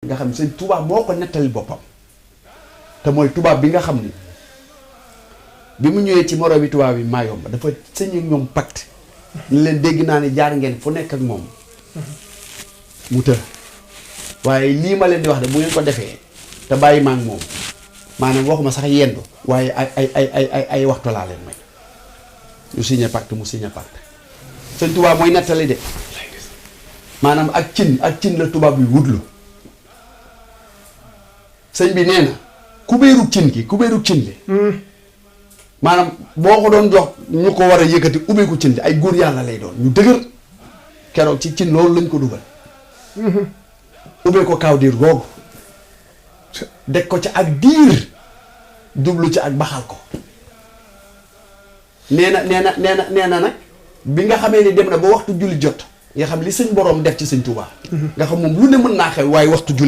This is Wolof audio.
nga xam sëñ Tuubaa moo ko nettali boppam te mooy tubaab bi nga xam ni bi mu ñëwee ci moro bi tubaab bi Mayomba dafa sëñ ak ñoom pacte ñu leen dégg naa ne jaar ngeen fu nekk ak moom mu të waaye lii ma leen di wax de bu ngeen ko defee te bàyyi ma ak moom maanaam waxuma sax yendu waaye ay waxtu laa leen may ñu signé pacte mu signé pacte sëñ tubaab mooy nettali de maanaam ak cin la tubaab bi wutlu sëñ bi nee na kubéeru cin li maanaam boo ko doon jox ñu ko war a yëkkati ubbeeku cin li ay góor yàlla lay doon ñu dëgër keroog ci cin loolu lañ ko dugal ubbee ko kaw diir googu deg ko ci ak diir jublu ci ak baxal ko nee na nag bi nga xamee ni dem na ba waxtu julli jot nga xam li sëñ boroom def ci sëñ Tuubaa nga xam moom lu ne mën naa xew waaye waxtu julli